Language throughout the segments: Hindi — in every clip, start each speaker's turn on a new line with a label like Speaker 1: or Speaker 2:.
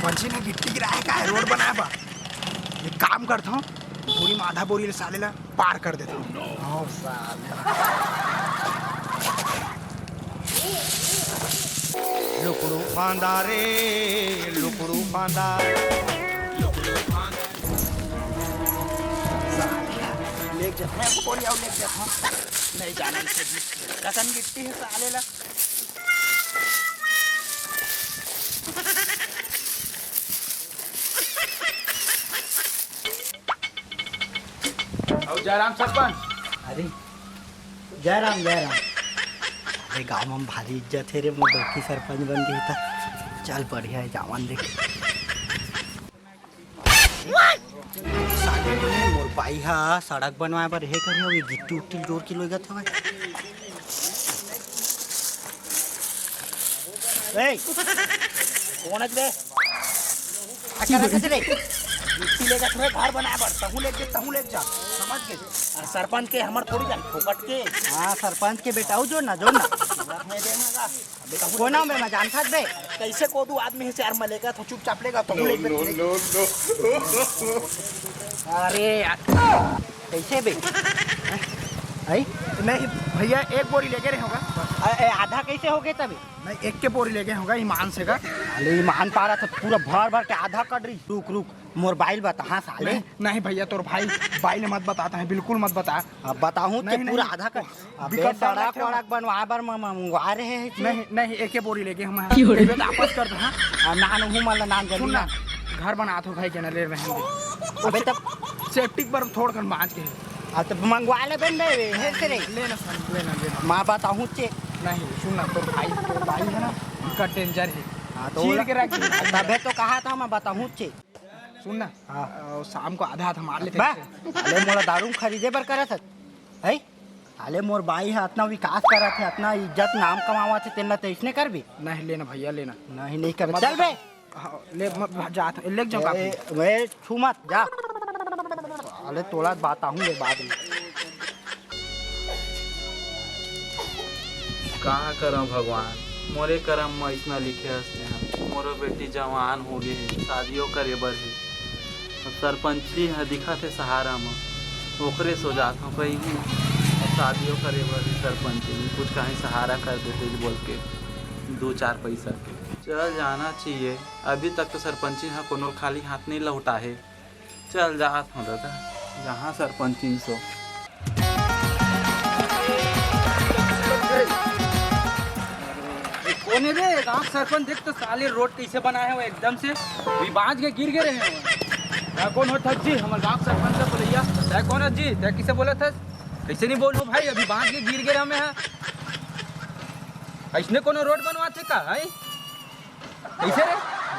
Speaker 1: सरपंची ने गिट्टी गिराया का है, रोड बनाया बा। एक काम करता हूँ, बोरी में आधा बोरी साले ला पार कर देता हूँ।
Speaker 2: लुकड़ू फांदा रे लुकड़ू फांदा।
Speaker 1: ले जाता है बोरी और ले जाता हूँ। नहीं जाना इसे भी, कसन गिट्टी है साले ला।
Speaker 3: जयराम सरपंच।
Speaker 2: अरे जयराम जयराम। अरे गाँव में भारी इज्जत है रे, मैं बैठी सरपंच बन गई था। चल बढ़िया है, जावन देख। मोर भाई हा सड़क बनवाए पर हे करे हो, गिट्टी उट्टी जोर के लोग था भाई। ए कौन है बे? अच्छा कैसे रे?
Speaker 1: गिट्टी लेकर तुम्हें घर बनाया बड़, तहू ले जा, समझ के। और सरपंच के हमर थोड़ी जान फोकट के।
Speaker 2: हाँ सरपंच के बेटा जो ना जो ना
Speaker 1: मैं देना
Speaker 2: को नाम बे, मैं जान था बे।
Speaker 1: कैसे को दू आदमी है से यार, मलेगा तो चुपचाप लेगा तो ले।
Speaker 2: अरे यार कैसे बे? आई
Speaker 1: नहीं भैया, एक बोरी लेके रहे होगा।
Speaker 2: आधा कैसे हो गए तभी?
Speaker 1: नहीं, एक के बोरी लेके होगा ईमान से का।
Speaker 2: अरे ईमान पा रहा था पूरा भर भर के आधा कट रही। रुक रुक मोर बाइल बता। हाँ साले
Speaker 1: नहीं भैया, तोर भाई बाइल मत बताता है, बिल्कुल मत बता।
Speaker 2: अब बताऊं तो
Speaker 1: नहीं,
Speaker 2: पूरा
Speaker 1: नहीं।
Speaker 2: आधा कर। अबे
Speaker 1: बिकट डाल
Speaker 2: सड़क
Speaker 1: रखे हो।
Speaker 2: वड़क बनवा बर मंगवा रहे हैं।
Speaker 1: नहीं नहीं, एक के बोरी लेके हम वापस कर दे। हाँ
Speaker 2: नान हूँ मतलब नान
Speaker 1: सुन
Speaker 2: जमी
Speaker 1: ना,
Speaker 2: ना।
Speaker 1: घर बना तो भाई के ना ले रहे हैं।
Speaker 2: अबे तब
Speaker 1: सेफ्टी पर थोड़ कर बांच के
Speaker 2: तो मंगवा ले बन बे हे से रे।
Speaker 1: लेना लेना।
Speaker 2: माँ बताऊं चे
Speaker 1: नहीं सुन ना, तोर भाई है ना, उसका डेंजर है।
Speaker 2: हाँ
Speaker 1: चीर के रख।
Speaker 2: तबे तो कहा था मैं बताऊं चे।
Speaker 1: सुन ना,
Speaker 2: हाँ।
Speaker 1: शाम को आधा हाथ मार लेते
Speaker 2: बा
Speaker 1: हैं।
Speaker 2: अरे मोला दारू खरीदे बर करा था है। अरे मोर बाई है इतना विकास करा थे, इतना इज्जत नाम कमावा थे, तेना तो इसने कर भी
Speaker 1: नहीं लेना भैया, लेना
Speaker 2: नहीं नहीं कर। चल बे
Speaker 1: ले जा, ले जाओ काफी।
Speaker 2: वे छू मत जा। अरे तोला बताऊं ये बाद में।
Speaker 3: कहाँ करम भगवान, मोरे करम में इतना लिखे हंसते हैं। मोरो बेटी जवान हो गई है, शादियों करे बर है। अब सरपंची है दिखा थे सहारा में, ओकरे सो जात हूँ कहीं हूँ। अब शादियों करे बर है सरपंची में, कुछ कहीं सहारा कर देते बोल के 2-4 पैसा के। चल जाना चाहिए, अभी तक तो सरपंची हाँ कोनो खाली हाथ नहीं लौटा है। चल जात हूँ दादा, जहाँ सरपंची सो।
Speaker 4: कोने रे गाँव सरपंच देख तो साले रोड कैसे बनाए हैं वो एकदम से भी बांझ के गिर गए हैं। कौन हो जी? हमारे गाँव सरपंच से बोलैया तय कौन है जी? तय किसे बोला था? कैसे नहीं बोलो भाई, अभी बांझ के गिर गए हमें। ऐसने कोनो रोड बनवाते का है कैसे रे?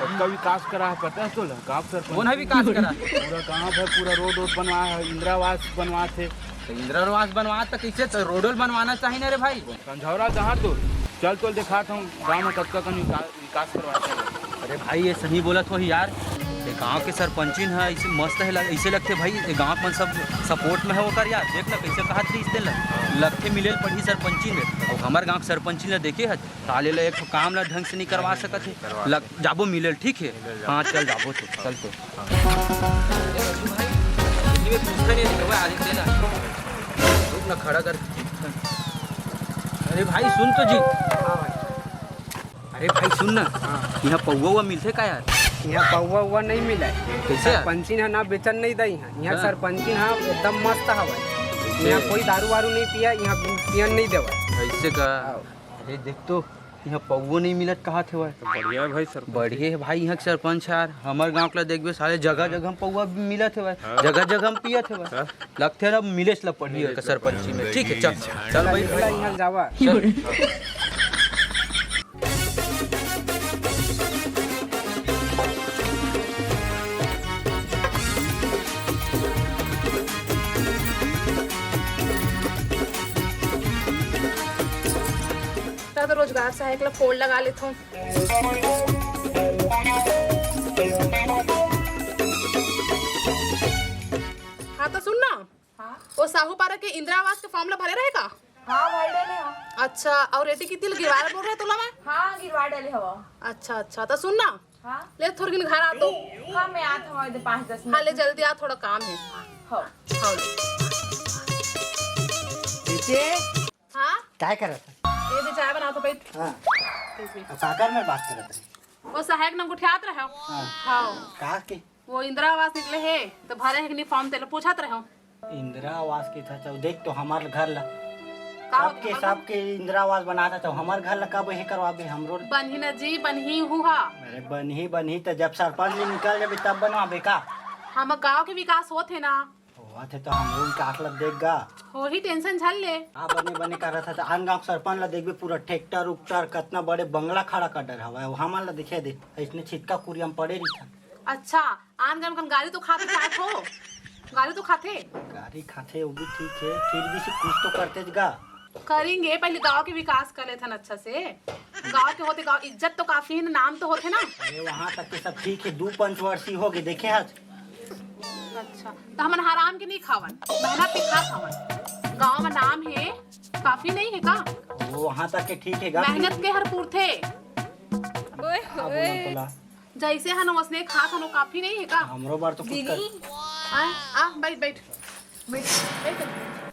Speaker 3: उसका विकास करा है, पता है तो गाँव सरपंच
Speaker 4: कौन है विकास करा?
Speaker 3: पूरा गाँव भर पूरा रोड बनवाया है, इंदिरावास बनवा थे।
Speaker 4: तो इंदिरावास बनवा तो कैसे, तो रोड बनवाना चाहिए ना रे भाई।
Speaker 3: संझौरा जहाँ तो चल तो दिखाता हूँ गाँव में कब का विकास करवाते हैं।
Speaker 4: अरे भाई ये सही बोला तो यार, ये गांव के सरपंचिन है ऐसे मस्त है, ऐसे लगते भाई ये गांव में सब सपोर्ट में है वो कर यार। देख ना कैसे कहा थी इस दिन लगते मिले पढ़ी सरपंची में। और हमारे गांव सरपंची ने देखे है ताले ला एक काम ला ढंग से नहीं करवा सकते है, जाबो मिले ठीक है। हाँ चल जाबो तो चल तो। ना खड़ा कर। अरे भाई सुन तो जी। अरे भाई सुन ना, यहाँ पौवा हुआ मिलते का यार?
Speaker 5: यहाँ पौवा हुआ नहीं मिला है।
Speaker 4: कैसे यार?
Speaker 5: सरपंचिन है ना बेचन नहीं दई है यहाँ।
Speaker 4: हाँ।
Speaker 5: सरपंचिन है एकदम मस्त हवा। यहाँ कोई दारू वारू नहीं पिया, यहाँ पियन नहीं देवा।
Speaker 4: ऐसे का? अरे देख तो यहाँ पौवो नहीं मिलत कहा थे वह।
Speaker 3: बढ़िया है भाई सर,
Speaker 4: बढ़िया है भाई यहाँ के सरपंच यार। हमारे गाँव के देखबे सारे जगह जगह में पौवा मिलत है वह, जगह जगह में पियत है वह। लगते है मिले ला पढ़ी सरपंची में। ठीक है चल चल भाई
Speaker 5: यहाँ जावा।
Speaker 6: तो रोजगार सहायक ला फोन लगा लेता हूँ। हाँ तो सुन ना, वो साहूपारा के इंदिरा आवास के फॉर्म ला भरे रहेगा।
Speaker 7: हाँ भाई डाले हाँ।
Speaker 6: अच्छा और रेटी कितनी गिरवाए बोल रहे तुला मैं?
Speaker 7: हाँ गिरवा डाले हवा।
Speaker 6: अच्छा अच्छा तो सुन ना,
Speaker 7: हाँ
Speaker 6: ले थोड़ी घर आ तो।
Speaker 7: हाँ मैं आता हूँ 5-10
Speaker 6: हाँ ले
Speaker 7: मिनट।
Speaker 6: जल्दी आ, थोड़ा काम है।
Speaker 7: हाँ
Speaker 6: हाँ ले।
Speaker 2: बेटे
Speaker 6: हाँ
Speaker 2: क्या कर रहा था?
Speaker 6: ये भी चाय बना तो बैठ।
Speaker 2: हाँ काकर में बात कर रहा था।
Speaker 6: वो सहायक नंग उठात रहे हो।
Speaker 2: हाँ
Speaker 6: हाँ
Speaker 2: कहा कि
Speaker 6: वो इंदिरा आवास निकले है तो भरे है कि नहीं फॉर्म तेरे पूछात रहे हो।
Speaker 2: इंदिरा आवास की था तो देख तो हमारे घर ला
Speaker 6: का हो
Speaker 2: सबके सबके इंदिरा आवास बनाता तो हमारे घर ला कब यही करवाबे हमरो।
Speaker 6: बनी न जी बनी हुआ।
Speaker 2: अरे बनी तो जब सरपंच भी निकल जाबे तब बनवाबे का।
Speaker 6: हम गांव के विकास होते ना
Speaker 2: हुआ थे तो हमरो विकास ला देख गा।
Speaker 6: हो ही टेंशन झल ले।
Speaker 2: आ बने कर रहा था आन गाँव सरपंच ला देखबे पूरा ट्रैक्टर उक्टर कितना बड़े बंगला खड़ा कर डर हवा हमारे ला दिखे दे इसने छिटका कुरियम पड़े रही था।
Speaker 6: अच्छा आन गन कन गाड़ी तो खाते चाहे हो, गाड़ी तो खाते
Speaker 2: गाड़ी खाते वो भी ठीक है फिर भी से कुछ तो करते गा।
Speaker 6: करेंगे, पहले गांव के विकास कर लेते अच्छा से। गांव के होते गांव इज्जत तो काफी है ना, नाम तो होते ना।
Speaker 2: अरे वहाँ तक के सब ठीक है 2 पंचवर्षीय हो गए देखे आज।
Speaker 6: अच्छा तो हमन हराम के नहीं खावन, मेहनत पे खा खावन। गांव में नाम है काफी नहीं है का?
Speaker 2: वो वहाँ तक के ठीक है गा।
Speaker 6: मेहनत के हरपुर थे जैसे हन वसने खा खानो काफी नहीं है का?
Speaker 2: हमरो बार तो कुछ कर।
Speaker 6: आ बैठ बैठ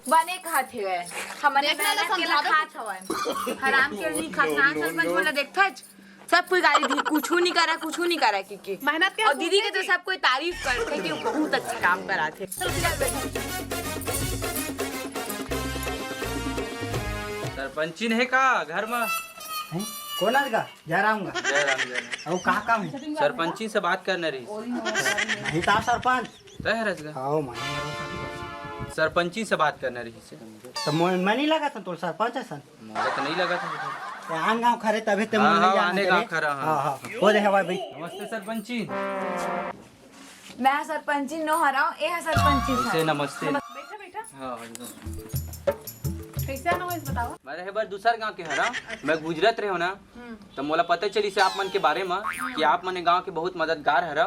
Speaker 7: बने खाते हुए हमारे
Speaker 6: देखना
Speaker 7: मेहनत
Speaker 6: तो
Speaker 7: के
Speaker 6: समझावे।
Speaker 7: खात हवन हराम के नहीं खाता सरपंच बोला देखता सब कोई गाली दी कुछ नहीं करा की
Speaker 6: मेहनत के
Speaker 7: और दीदी के तो सब कोई तारीफ करते कि वो बहुत अच्छा काम कराते।
Speaker 4: सरपंचिन है का घर में?
Speaker 2: हैं? कौन आज गा जा रहा हूँ
Speaker 4: जय राम जय राम।
Speaker 2: और कहाँ काम है?
Speaker 4: सरपंची से बात करना रही।
Speaker 2: नहीं था सरपंच।
Speaker 4: तय रसगा
Speaker 2: आओ माने
Speaker 4: सरपंची से बात करना रही से।
Speaker 2: तो मैं नहीं लगा था तो सरपंच है सन।
Speaker 4: मुझे तो नहीं लगा था।
Speaker 2: आन गाँव खरे तभी तो
Speaker 4: हाँ,
Speaker 2: मुझे
Speaker 4: हाँ,
Speaker 2: जाना
Speaker 4: आने
Speaker 2: करे।
Speaker 4: गाँव खरा, हाँ।
Speaker 2: हाँ हो दे हवा भाई।
Speaker 4: नमस्ते सरपंची।
Speaker 7: मैं सरपंची नो हराऊं ए सरपंची
Speaker 4: से नमस्ते।
Speaker 6: बैठा बैठा
Speaker 4: हाँ एकदम।
Speaker 6: कैसे आना हो इस बताओ।
Speaker 4: मैं बार दूसरा गांव के हरा मैं गुजरत रहे हो ना तो मोला पता चली से आप मन के बारे में कि आप मन गांव के बहुत मददगार हरा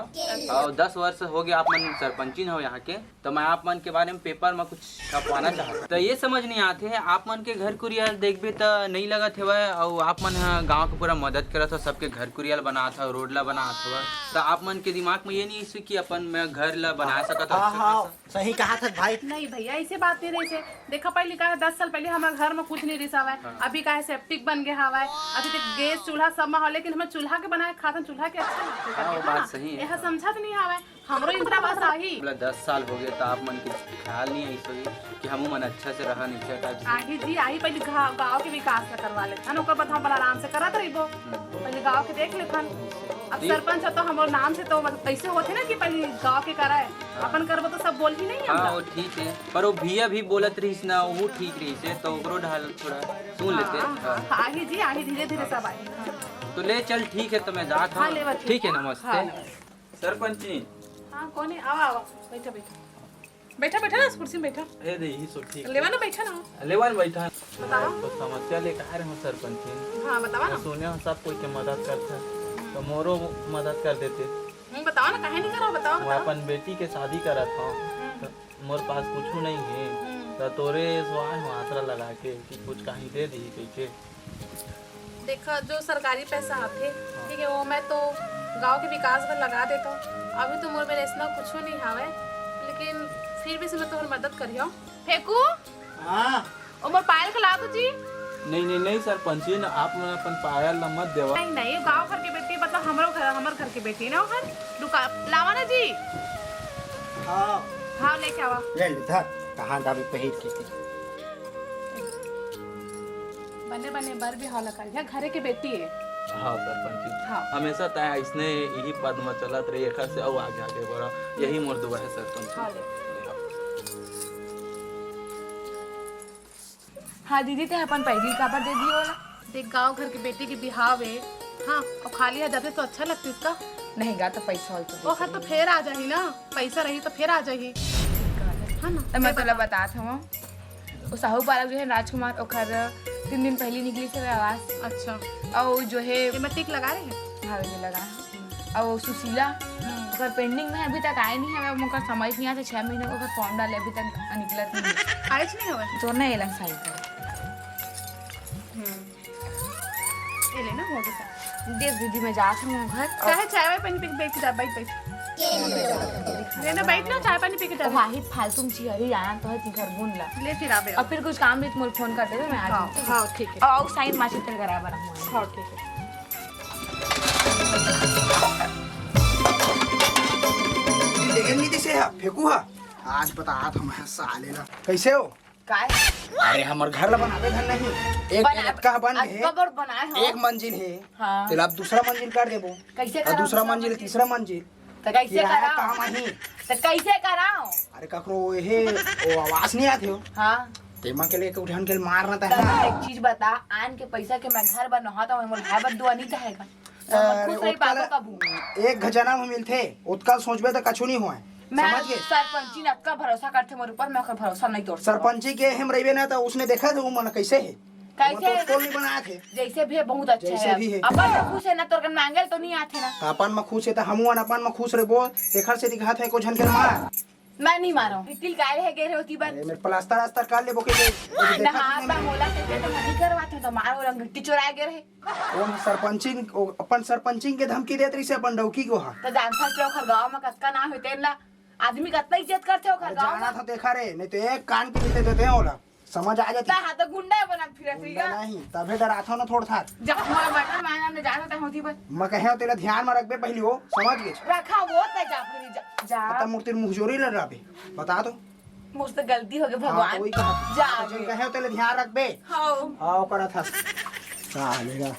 Speaker 4: और 10 वर्ष हो गए आप मन सरपंचिन हो यहाँ के। तो मैं आप मन के बारे में पेपर में कुछ छपवाना चाहता तो ये समझ नहीं आते है आप मन के घर कुरियाल देखबे तो नहीं लगत है और आप मन गाँव के पूरा मदद करत हो सबके घर कुरियाल बनात हो रोड ला बनात हो तो आप मन के दिमाग में ये नहीं इसे कि अपन मैं घर ला बना सकत
Speaker 2: हाँ हाँ सही कहा था भाई।
Speaker 6: नहीं भैया ऐसे बात नहीं रही से। देखा पहले का है 10 साल पहले हमारे घर में कुछ नहीं रिसा हुआ है। अभी का है सेप्टिक बन गया हवा है, अभी तक गैस चूल्हा सब में हो, लेकिन हमें चूल्हा के बनाए खाते चूल्हा के अच्छा लगते
Speaker 4: हाँ, वो
Speaker 6: हैं।
Speaker 4: बात सही है।
Speaker 6: यह समझत नहीं हवा है हमरो इंदिरा आवास आही
Speaker 4: 10 साल हो गए तो आप मन के ख्याल नहीं है सोई कि हम मन अच्छा से रहा नीचे का
Speaker 6: आही जी आही पहले गाँव के विकास ला करवा लेथन ओकर बाद हम बड़ा आराम से करत रहिबो। पहले गाँव के देख लेथन। अब सरपंच हो तो हमारे नाम से तो मतलब ऐसे होते ना कि पहले गाँव के कराए अपन करबो तो सब बोल ही नहीं
Speaker 4: हाँ
Speaker 6: हमरा।
Speaker 4: वो ठीक है पर वो भैया भी बोलत रही ना वो ठीक रही से तो ओकरो ढाल थोड़ा सुन लेते हाँ।
Speaker 6: आही जी आही धीरे धीरे सब आए।
Speaker 4: तो ले चल ठीक है तो मैं जात
Speaker 6: हाँ,
Speaker 4: हूँ
Speaker 6: ले बच्चे।
Speaker 4: ठीक है नमस्ते
Speaker 6: हाँ।
Speaker 4: सरपंची
Speaker 6: हाँ कौन है आओ आओ बैठा बैठा बैठा बैठा ना कुर्सी में बैठा
Speaker 4: ए दे ही सो ठीक
Speaker 6: लेवा ना बैठा ना
Speaker 4: लेवन बैठा
Speaker 6: बताओ।
Speaker 4: तो समस्या ले कहा रहे हो सरपंची
Speaker 6: हाँ बताओ ना।
Speaker 4: सुने हो सब कोई के मदद करता तो मोरो मदद कर देते
Speaker 6: बताओ ना काहे नहीं करो बताओ
Speaker 4: मैं
Speaker 6: बताओ।
Speaker 4: अपन बेटी के शादी करा था तो मोर पास कुछ नहीं है तो तोरे स्वान हो आसरा लगा के कि कुछ कहीं दे दी कहीं
Speaker 6: देखो जो सरकारी पैसा आते ठीक है वो मैं तो गांव के विकास में लगा देता हूँ। अभी तो मोर मेरे इतना कुछ नहीं हावे लेकिन फिर भी से मैं तुम्हारी मदद करियो। फेंकू
Speaker 2: हाँ
Speaker 6: ओ मोर पायल खिला दो जी।
Speaker 3: नहीं सरपंची ना आप मन अपन पायल ला मत देवा।
Speaker 6: नहीं नहीं गांव घर की बेटी मतलब हमारे घर की बेटी ना घर रुका लावा ना जी।
Speaker 2: हाँ
Speaker 6: हाँ लेके आवा।
Speaker 2: ले ले धर कहाँ दाबी पहिर के
Speaker 6: बने बने बर भी हौला कर घरे की बेटी है।
Speaker 3: हाँ सरपंची
Speaker 6: हाँ।
Speaker 3: हमेशा तय इसने यही पद में चलत रही एक से और आगे आगे बढ़ा यही मोर दुआ है सरपंच।
Speaker 6: हाँ ले।
Speaker 7: हाँ दीदी ते अपन पहली काबर दे दियो वाला
Speaker 6: देख गांव घर की बेटी की बिहाव है। हाँ और खाली आ जाते तो अच्छा लगता इसका।
Speaker 7: नहीं गा तो पैसा हो तो
Speaker 6: वो खत तो फिर आ जाही ना, पैसा रही तो फिर आ जाही। हाँ ना
Speaker 7: तो मैं तोला बतात हूँ वो साहू पारक जो है राजकुमार ओखर 3 दिन पहले निकली से आवाज।
Speaker 6: अच्छा
Speaker 7: और जो है
Speaker 6: ये मैं टिक लगा रहे हैं।
Speaker 7: हाँ ये लगा है। और सुशीला ओकर पेंडिंग में अभी तक आए नहीं है मुझे समझ नहीं आता 6 महीने को फॉर्म डाले अभी तक निकलत नहीं
Speaker 6: आइज नहीं हवे
Speaker 7: तो नहीं एलन साइड कर
Speaker 6: ये लेना हो गया।
Speaker 7: देख दीदी मैं जात हूँ घर
Speaker 6: चाहे चाय वाय पानी पी के बैठ के जा, बैठ ले ना, बैठ ना, चाय पानी पी के जा।
Speaker 7: वाहिद फालतू में चिहरी आना तो है घर बुन ला
Speaker 6: ले फिर आवे।
Speaker 7: और फिर कुछ काम भी मोल फोन कर देवे मैं आ
Speaker 6: हाँ
Speaker 7: जाऊँ।
Speaker 6: हाँ ठीक है।
Speaker 7: और साइन माची तेरे करा बना हुआ
Speaker 6: हाँ ठीक है।
Speaker 1: लेकिन नीति से है फेंकू है आज बता हम साले ला कैसे हो?
Speaker 7: काय
Speaker 1: अरे हमर घर ला बनावे घर नहीं, एक लटका बन है,
Speaker 7: कबर बनाए हो
Speaker 1: एक मंजिल है,
Speaker 7: हाँ।
Speaker 1: तेल आप दूसरा मंजिल कर देबो,
Speaker 7: कैसे
Speaker 1: और
Speaker 7: कराओ
Speaker 1: दूसरा मंजिल तीसरा मंजिल
Speaker 7: तो कैसे
Speaker 1: किराया
Speaker 7: कराओ
Speaker 1: काम आही।
Speaker 7: तो कैसे कराओ
Speaker 1: अरे ककरो हे ओ आवाज नहीं आथे हो
Speaker 7: हाँ
Speaker 1: तेमा के लेके उठान के मारना था
Speaker 7: तब एक चीज बता आन के पैसा के मैं घर बनवा तो मोर है बद दुआ नहीं चाहेगा
Speaker 1: अरे
Speaker 7: खुद सही बातों का भू
Speaker 1: एक खजाना में मिलथे उतका सोचबे तो कछु नहीं होए
Speaker 7: मैं
Speaker 1: समझ गए।
Speaker 7: सरपंची ने का भरोसा करते मोर ऊपर मैं ओकर भरोसा नहीं तोड़ सकता।
Speaker 1: सरपंची के हम रहिबे ना तो उसने देखा तो मन कैसे है
Speaker 7: कैसे?
Speaker 1: वो तो नहीं बनाए थे
Speaker 7: जैसे भी है बहुत अच्छा
Speaker 1: जैसे
Speaker 7: है
Speaker 1: भी है।
Speaker 7: अपन तो खुश है ना तोर कन मांगल तो नहीं आथे ना
Speaker 1: तो अपन में खुश है तो हम अपन में खुश रहे बोल देखर से दिखाते है को झन के मार
Speaker 7: मैं नहीं मारो तिल काले है गेरे होती बन
Speaker 1: अरे मेरे प्लास्टर आस्तर कर ले बोके
Speaker 7: ना हाथ बा मोला से तो मनी करवाते तो मारो रंग गट्टी चुराए गे रहे
Speaker 1: कौन सरपंची अपन सरपंची के धमकी देत रही से अपन डौकी को हा
Speaker 7: तो जानता है ओखर गांव में कतका ना होते ना आदमी कतना इज्जत करते ओखर गांव
Speaker 1: जाना
Speaker 7: में
Speaker 1: था देखा रे नहीं तो एक कान के नीचे देते हैं ओला समझ आ जाती
Speaker 7: ता हाथ गुंडा बना फिरत
Speaker 1: गुंडा
Speaker 7: रहीगा
Speaker 1: नहीं तबे डराथा ना थोड़ था
Speaker 7: जब मोला बटन मांगा ने जाना था होती बन
Speaker 1: मैं कहे तेला ध्यान में रखबे पहली हो समझ गए
Speaker 7: रखा वो त जा फिर जा
Speaker 1: पता मूर्ति मुहजोरी लड़ रहा बता दो
Speaker 7: मुझसे गलती हो गई
Speaker 1: हाँ,
Speaker 7: भगवान
Speaker 1: वही कहा
Speaker 7: जा
Speaker 1: जन कहे तेले ध्यान रखबे
Speaker 7: हां
Speaker 1: आओ करा था सालेगा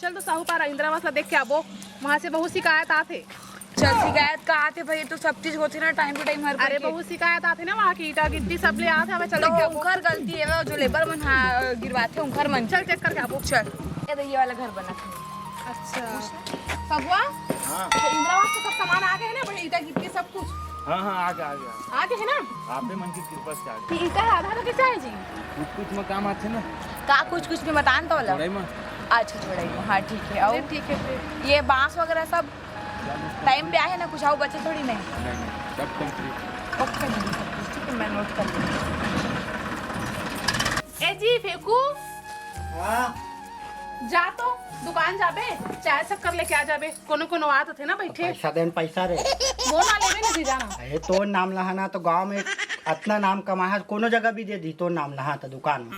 Speaker 6: चल तो साहूकार इंदिरावास ला देख के आबो, वहाँ से बहुत शिकायत आते।
Speaker 7: चल शिकायत का आते भाई तो सब चीज होती ना टाइम टू टाइम हर
Speaker 6: अरे बहुत शिकायत आते ना वहाँ की ईटा गिट्टी सब ले आते, हमें चल देख के
Speaker 7: तो
Speaker 6: आबो।
Speaker 7: उनकर गलती है वो जो लेबर मन गिरवाते उनकर मन
Speaker 6: चल चेक करके आबो।
Speaker 7: चल ये वाला घर बना था
Speaker 6: अच्छा पगवा तो इंदिरावास का सब सामान आ गए है ना, बड़े ईटा गिट्टी सब कुछ
Speaker 8: हाँ हाँ आ गया
Speaker 6: आ गए है ना?
Speaker 8: आपे मन की कृपा से आ गया
Speaker 6: कि ईटा आधा तो कैसा है जी?
Speaker 8: कुछ में काम आते ना
Speaker 7: का कुछ नहीं बतान तो वाला
Speaker 8: थोड़ा ही में
Speaker 7: अच्छा छोड़ाई हाँ ठीक है और
Speaker 6: ठीक है फिर
Speaker 7: ये बांस वगैरह सब टाइम पे आए ना कुछ आओ बचे थोड़ी नहीं
Speaker 8: नहीं सब कंप्लीट
Speaker 7: ओके दीदी सब कुछ ठीक है मैं नोट कर लूँगी
Speaker 6: ए जी फेंकू
Speaker 1: हां
Speaker 6: जा तो दुकान जाबे चाय शक्कर लेके आ जाबे, कोनो कोनो आत थे ना बैठे
Speaker 2: पैसा देन पैसा रे
Speaker 6: वो ना लेबे ना जी जाना।
Speaker 2: अरे तो नाम लहाना तो गांव में इतना नाम कमाया कोनो जगह भी दे दी तो नाम लहा तो दुकान में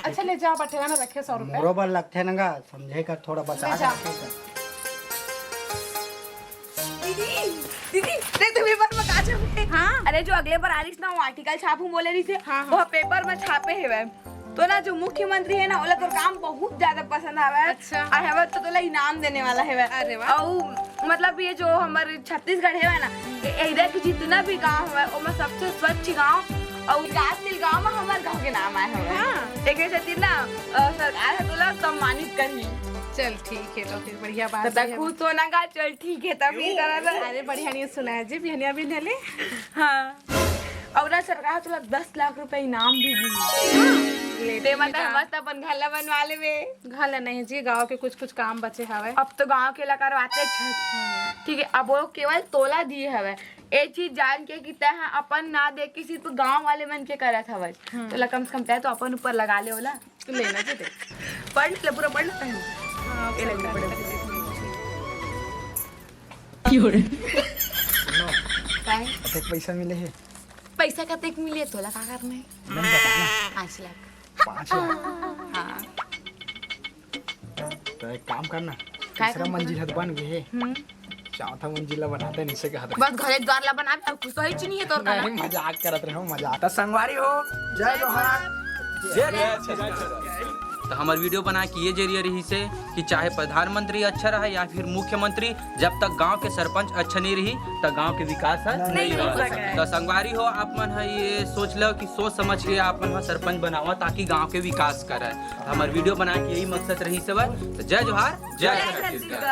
Speaker 6: अच्छा ले जा बटेगा ना रखे 100 रुपए।
Speaker 2: बरोबर लगते ना समझे कर थोड़ा बता
Speaker 6: ले जा।
Speaker 7: दीदी देख तुम्हें पर में काचे में
Speaker 6: हाँ
Speaker 7: अरे जो अगले बार आरिस ना वो आर्टिकल छापू बोले रही थे
Speaker 6: हाँ, हाँ।
Speaker 7: वो पेपर में छापे है वह तो ना जो मुख्यमंत्री है ना ओला तो काम बहुत ज्यादा पसंद आवा है
Speaker 6: अच्छा।
Speaker 7: और है तो तोला इनाम देने वाला है वह
Speaker 6: अरे वाह।
Speaker 7: और मतलब ये जो हमारे छत्तीसगढ़ है ना इधर के जितना भी गांव है उसमें सबसे स्वच्छ गांव और विकासशील गांव में हमारे गांव के नाम आए हैं
Speaker 6: हाँ।
Speaker 7: एक ऐसे ना सरकार है तोला सम्मानित करनी
Speaker 6: चल ठीक है तो फिर बढ़िया बात
Speaker 7: तब
Speaker 6: है।
Speaker 7: खुद तो ना का चल ठीक है तब इस तरह से
Speaker 6: अरे बढ़िया नहीं सुना है जी बिहनिया भी ले
Speaker 7: हाँ और ना सरकार तो 10 लाख रुपए इनाम भी दी ते मतलब मस्त अपन घरला बनवा लेवे
Speaker 6: घाला नहीं जी, गांव के कुछ कुछ काम बचे हवे।
Speaker 7: अब तो गांव के लकार आते छत ठीक है अब वो केवल तोला दिए हवे एक चीज जान के कि तय अपन ना दे के सिर्फ गांव वाले मन के करत हवे तो ला कम से कम तय तो अपन ऊपर लगा ले होला
Speaker 6: तो लेना जी दे।
Speaker 7: पढ़ ले पूरा पढ़ ले
Speaker 6: हाँ,
Speaker 7: ये लग
Speaker 6: पढ़
Speaker 7: पढ़
Speaker 1: अधिक पैसा मिले है
Speaker 7: पैसा कतेक मिले तोला का करना है
Speaker 1: नहीं बताना
Speaker 7: 5 लाख
Speaker 1: 5 लाख
Speaker 7: हाँ
Speaker 1: तो एक काम करना
Speaker 7: काय
Speaker 1: तीसरा
Speaker 7: काम
Speaker 1: मंजिल हद बन गए है चौथा मंजिला बनाते नीचे का हद
Speaker 7: बस घरे द्वार ला बना अब कुछ तो ही नहीं है तोर का
Speaker 1: नहीं मजाक करत रहे हो मजाक तो संगवारी हो जय जोहार
Speaker 4: तो हमार वीडियो बना के ये जरिए रही से कि चाहे प्रधानमंत्री अच्छा रहे या फिर मुख्यमंत्री, जब तक गांव के सरपंच अच्छा नहीं रही तो गांव के विकास है नहीं
Speaker 7: हो
Speaker 4: होगा।
Speaker 7: सके।
Speaker 4: तो संगवारी हो आप मन है ये सोच लो कि सोच समझ के आप मन सरपंच बनावा ताकि गांव के विकास करे। तो हमार वीडियो बना के यही मकसद रही सब। तो जय जोहार जय छत्तीसगढ़।